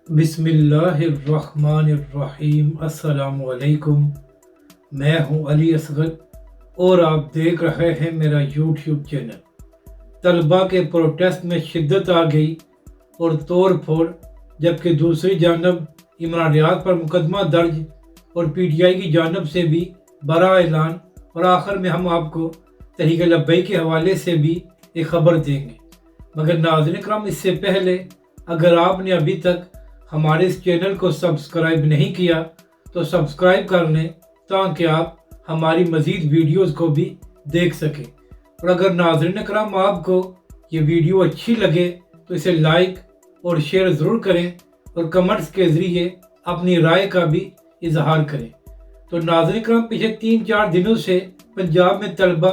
बिस्मिल्लाहिर्रहमानिर्रहीम। अस्सलाम वालेकुम। मैं हूं अली असगर और आप देख रहे हैं मेरा यूट्यूब चैनल। तलबा के प्रोटेस्ट में शिद्दत आ गई और तोड़ फोड़, जबकि दूसरी जानब इमरान रियाज पर मुकदमा दर्ज और पीटीआई की जानब से भी बड़ा ऐलान। और आखिर में हम आपको तहरीक लब्बैक के हवाले से भी एक खबर देंगे। मगर नाज़रीन करम, इससे पहले अगर आपने अभी तक हमारे इस चैनल को सब्सक्राइब नहीं किया तो सब्सक्राइब कर लें, ताकि आप हमारी मज़ीद वीडियोस को भी देख सकें। और अगर नाज़रीन करम आपको ये वीडियो अच्छी लगे तो इसे लाइक और शेयर ज़रूर करें और कमेंट्स के ज़रिए अपनी राय का भी इजहार करें। तो नाज़रीन करम, पिछले 3-4 दिनों से पंजाब में तलबा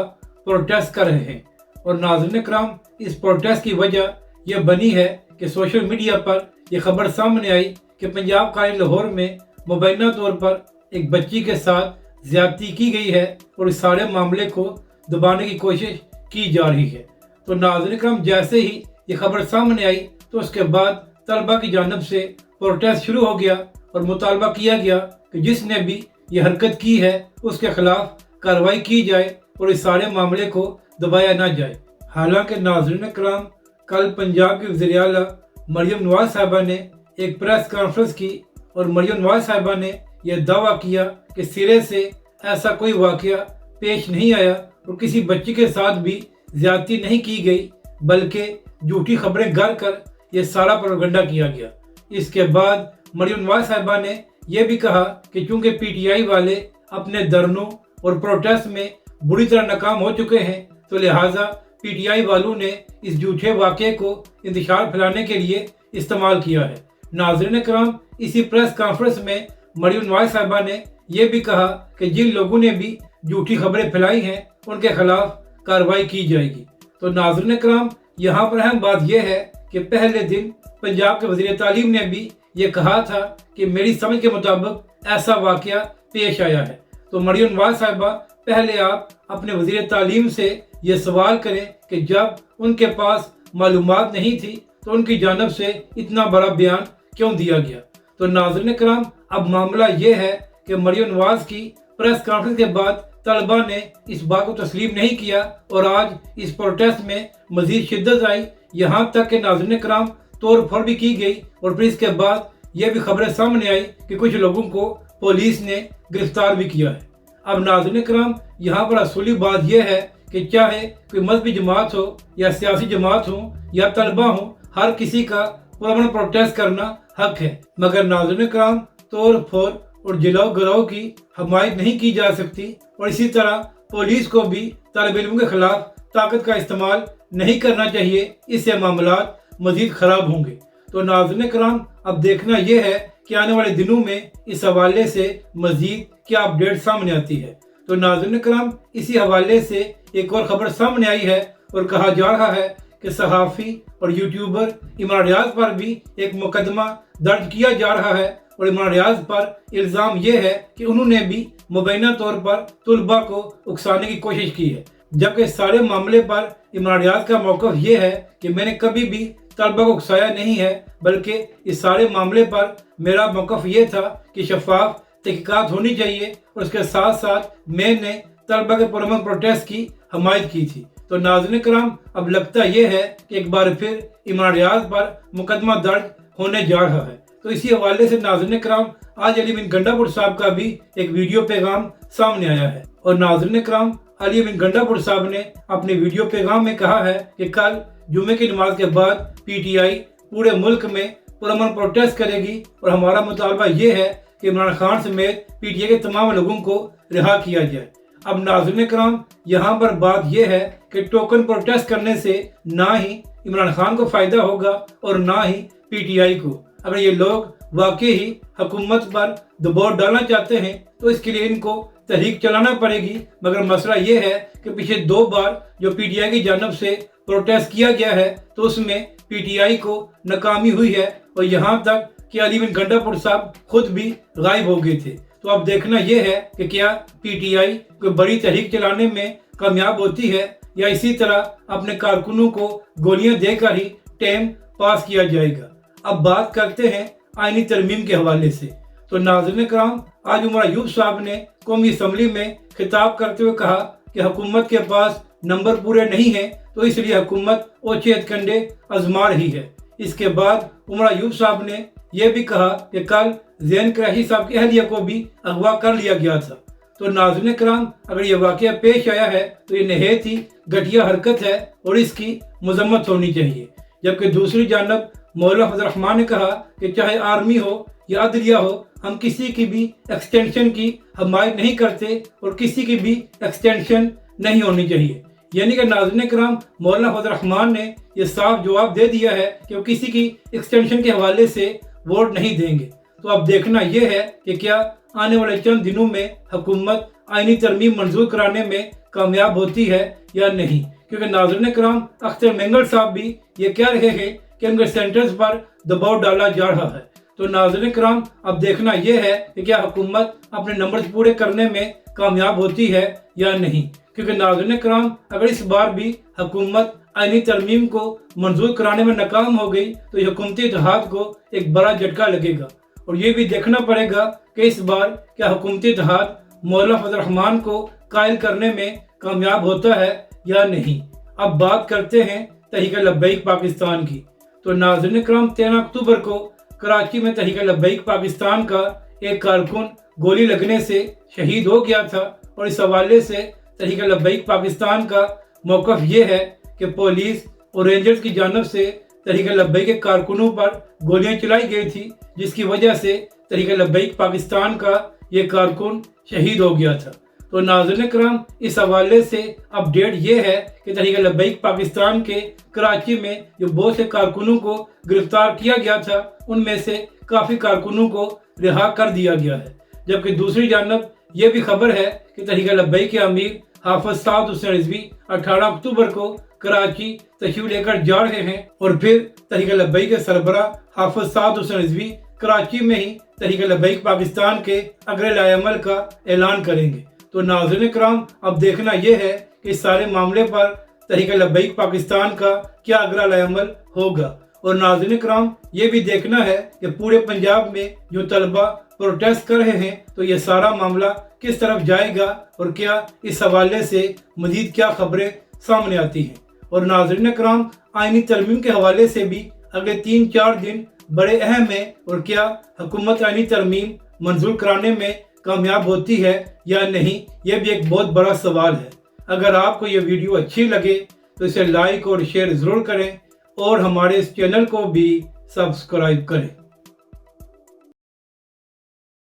प्रोटेस्ट कर रहे हैं। और नाज़रीन करम, इस प्रोटेस्ट की वजह यह बनी है कि सोशल मीडिया पर यह खबर सामने आई कि पंजाब कायदे लाहौर में मुबैना तौर पर एक बच्ची के साथ ज्यादती की गई है और इस सारे मामले को दबाने की कोशिश की जा रही है। तो नाज़रीन करम, जैसे ही ये खबर सामने आई तो उसके बाद तलबा की जानब से प्रोटेस्ट शुरू हो गया और मुतालबा किया गया कि जिसने भी ये हरकत की है उसके खिलाफ कार्रवाई की जाए और इस सारे मामले को दबाया ना जाए। हालांकि नाज़रीन करम, कल पंजाब की वज़ीर आला मरियम नवाज साहिबा ने एक प्रेस कॉन्फ्रेंस की और मरियम नवाज साहिबा ने यह दावा किया कि सिरे से ऐसा कोई वाक़या पेश नहीं आया और किसी बच्ची के साथ भी ज्यादती नहीं की गई, बल्कि झूठी खबरें गर कर यह सारा प्रोपेगेंडा किया गया। इसके बाद मरियम नवाज साहिबा ने यह भी कहा कि चूंकि पीटीआई वाले अपने धरनों और प्रोटेस्ट में बुरी तरह नाकाम हो चुके हैं, तो लिहाजा पीटीआई वालों ने इस झूठे वाक़े को इंतशार फैलाने के लिए इस्तेमाल किया है। नाज़रीन करम, इसी प्रेस कॉन्फ्रेंस में मरियम नवाज साहिबा ने यह भी कहा कि जिन लोगों ने भी झूठी खबरें फैलाई हैं उनके खिलाफ कार्रवाई की जाएगी। तो नाज़रीन करम, यहाँ पर अहम बात यह है कि पहले दिन पंजाब के वज़ीर तालीम ने भी ये कहा था कि मेरी समझ के मुताबिक ऐसा वाक़या पेश आया है। तो मरियम नवाज साहिबा, पहले आप अपने वज़ीर तालीम से ये सवाल करें कि जब उनके पास मालूमात नहीं थी तो उनकी जानब से इतना बड़ा बयान क्यों दिया गया। तो नाज़रीन करम, अब मामला ये है कि मरियम नवाज की प्रेस कॉन्फ्रेंस के बाद तलबा ने इस बात को तस्लीम नहीं किया और आज इस प्रोटेस्ट में मजीद शिद्दत आई, यहाँ तक कि नाज़रीन करम तोड़ फोड़ भी की गई। और फिर इसके बाद यह भी खबरें सामने आई कि कुछ लोगों को पुलिस ने गिरफ्तार भी किया है। अब नाज़रीन करम, यहाँ पर असूली बात यह है कि चाहे कोई मजहबी जमात हो या सियासी जमात हो या तलबा हो, हर किसी का पुरअमन प्रोटेस्ट करना हक है। मगर नाज़रीन करम, तोड़ फोड़ और जलाओ गिराओ की हमायत नहीं की जा सकती और इसी तरह पुलिस को भी तालिब इल्मों के खिलाफ ताकत का इस्तेमाल नहीं करना चाहिए, इससे मामला मजीद खराब होंगे। तो नाज़रीन करम, अब देखना यह है कि आने वाले दिनों में इस हवाले से मजीद क्या अपडेट सामने आती है। तो नाज़रीन करम, इसी हवाले से एक और खबर सामने आई है और कहा जा रहा है कि सहाफ़ी और यूट्यूबर इमरान रियाज पर भी एक मुकदमा दर्ज किया जा रहा है और इमरान रियाज पर इल्ज़ाम यह है कि उन्होंने भी मुबैना तौर पर तलबा को उकसाने की कोशिश की है। जबकि सारे मामले पर इमरान रियाज का मौक़िफ़ यह है कि मैंने कभी भी तलबा को उकसाया नहीं है, बल्कि इस सारे मामले पर मेरा मौक़िफ़ ये था कि शफाफ तहक़ीक़ात होनी चाहिए और उसके साथ साथ मैंने तलबा के पुरअमन प्रोटेस्ट की हमायत की थी। तो नाज़रीन करम, अब लगता यह है कि एक बार फिर इमरान रियाज पर मुकदमा दर्ज होने जा रहा है। तो इसी हवाले से नाज़रीन करम, आज अली बिन गंडापुर साहब का भी एक वीडियो पैगाम सामने आया है। और नाज़रीन करम, अली बिन गंडापुर साहब ने अपने वीडियो पैगाम में कहा है कि कल जुमे की नमाज के बाद पीटीआई पूरे मुल्क में पुरअमन प्रोटेस्ट करेगी और हमारा मुतालबा ये है कि इमरान खान समेत पीटीआई के तमाम लोगों को रिहा किया जाए। अब नाज़रीन करम, यहाँ पर बात यह है कि टोकन प्रोटेस्ट करने से ना ही इमरान खान को फ़ायदा होगा और ना ही पीटीआई को। अगर ये लोग वाकई ही हुकूमत पर दबाव डालना चाहते हैं तो इसके लिए इनको तहरीक चलाना पड़ेगी। मगर मसला ये है कि पिछले 2 बार जो पीटीआई की जानब से प्रोटेस्ट किया गया है तो उसमें पीटीआई को नाकामी हुई है और यहाँ तक कि अली बिन गंडापुर साहब खुद भी गायब हो गए थे। तो अब देखना यह है कि क्या पीटीआई कोई बड़ी तहरीक चलाने में कामयाब होती है या इसी तरह अपने कारकुनों को गोलियां देकर ही टाइम पास किया जाएगा। अब बात करते हैं आईनी तरमीम के हवाले से। तो नाज़रीन कराम, आज उमर अयूब साहब ने कौमी असम्बली में खिताब करते हुए कहा कि हुकूमत के पास नंबर पूरे नहीं हैं, तो इसलिए हुकूमत ओछे हथकंडे आजमा रही है। इसके बाद उमर अयूब साहब ने यह भी कहा कि कल ज़ैन कुरैशी साहब की अहलिया को भी अगवा कर लिया गया था। तो नाज़रीन कराम, अगर ये वाक़या पेश आया है तो ये नहायत ही घटिया हरकत है और इसकी मजम्मत होनी चाहिए। जबकि दूसरी जानब मौलाना फजल रहमान ने कहा कि चाहे आर्मी हो या अदलिया हो, हम किसी की भी एक्सटेंशन की हमायत नहीं करते और किसी की भी एक्सटेंशन नहीं होनी चाहिए। यानी कि नाज़रीन कराम, मौलाना फजल रहमान ने यह साफ जवाब दे दिया है कि वो किसी की एक्सटेंशन के हवाले से वोट नहीं देंगे। तो अब देखना यह है कि क्या आने वाले चंद दिनों में हुकूमत आईनी तरमीम मंजूर कराने में कामयाब होती है या नहीं, क्योंकि नाज़रीन कराम, अख्तर मेंगल साहब भी ये कह रहे हैं कि उनके सेंटर्स पर दबाव डाला जा रहा है। तो नाज़रीन कराम, अब देखना यह है कि क्या हुकूमत अपने नंबर्स पूरे करने में कामयाब होती है या नहीं, क्योंकि नाज़रीन कराम, अगर इस बार भी हुकूमत आईनी तरमीम को मंजूर कराने में नाकाम हो गई तो हुकूमती इत्तेहाद को एक बड़ा झटका लगेगा। और ये भी देखना पड़ेगा कि इस बार क्या हुकूमती इत्तेहाद मौलाना फजल रहमान को कायल करने में कामयाब होता है या नहीं। अब बात करते हैं तहरीक लब्बैक पाकिस्तान की। तो नाज़रीन कराम, 13 अक्टूबर को कराची में तहरीक लब्बैक पाकिस्तान का एक कारकुन गोली लगने से शहीद हो गया था और इस हवाले से तहरीक लब्बैक पाकिस्तान का मौक़िफ़ ये है कि पुलिस और रेंजर्स की जानब से तहरीक लब्बैक के कारकुनों पर गोलियां चलाई गई थी, जिसकी वजह से तहरीक लब्बैक पाकिस्तान का ये कारकुन शहीद हो गया था। तो नाज़रीन कराम, इस हवाले से अपडेट ये है कि तहरीक लब्बैक पाकिस्तान के कराची में जो बहुत से कारकुनों को गिरफ्तार किया गया था, उनमें से काफ़ी कारकुनों को रिहा कर दिया गया है। जबकि दूसरी जानब ये भी खबर है कि तहरीक लब्बैक के अमीर हाफिज साद हुसैन रिजवी 18 अक्टूबर को कराची तशरीफ लेकर जा रहे हैं और फिर तहरीक लब्बैक के सरबराह हाफिज साद हुसैन रिजवी कराची में ही तहरीक लब्बैक पाकिस्तान के अगले लाएअमल का ऐलान करेंगे। तो नाज़रीन कराम, अब देखना यह है कि इस सारे मामले पर तहरीक लब्बैक पाकिस्तान का क्या अगला लाएअमल होगा। और नाज़रीन कराम, ये भी देखना है कि पूरे पंजाब में जो तलबा प्रोटेस्ट कर रहे हैं, तो ये सारा मामला किस तरफ जाएगा और क्या इस हवाले से मजीद क्या खबरें सामने आती हैं। और नाज़रीन कराम, आईनी तरमीम के हवाले से भी अगले 3-4 दिन बड़े अहम हैं और क्या हुकूमत आईनी तरमीम मंजूर कराने में कामयाब होती है या नहीं, यह भी एक बहुत बड़ा सवाल है। अगर आपको ये वीडियो अच्छी लगे तो इसे लाइक और शेयर ज़रूर करें और हमारे इस चैनल को भी सब्सक्राइब करें।